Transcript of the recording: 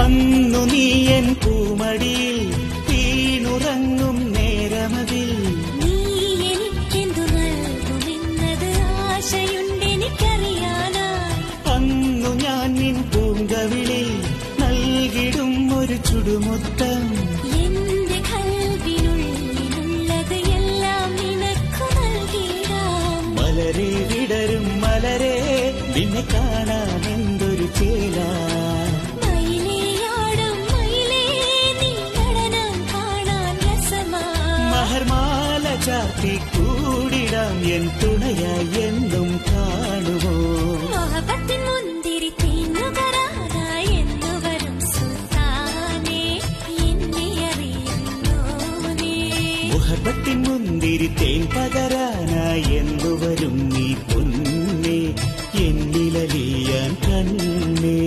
അന്നു നീയൻ പൂമടിയിൽ വീണുറങ്ങും നേരമതിൽ നീ എനിക്കെന്തു നൽകുമെന്നത് ആശയുണ്ടെനിക്കറിയാനായി. അന്നു ഞാൻ നിൻ പൂങ്കവിളിൽ നൽകിടും ഒരു ചുടുമുത്തം. എന്റെ കൽവിനുള്ളിലുള്ളത് എല്ലാം നിനക്കു നൽകിടാം. മലരെ വിടരും മലരെ നിന്നെ കാണാമെന്തൊരു ചേല. മയിലേയാടും മയിലേ നീ നടനം കാണാൻ രസമാ. മഹർമാല ചാർത്തി കൂടിടാം എൻ തുണയായി എന്നും കാണുമോ. മോഹബത്തിൻ മുന്തിരി തേന്നുകരാനായി എന്നു വരും സുൽത്താനേ, എന്നെ അറിയുന്നോ നീ. മുഹബത്തിൻ മുന്തിരി തേൻ പകരാനായി എന്നു വരും നീ പൊന്നേ, എന്നിലലിയാൻ കണ്ണേ.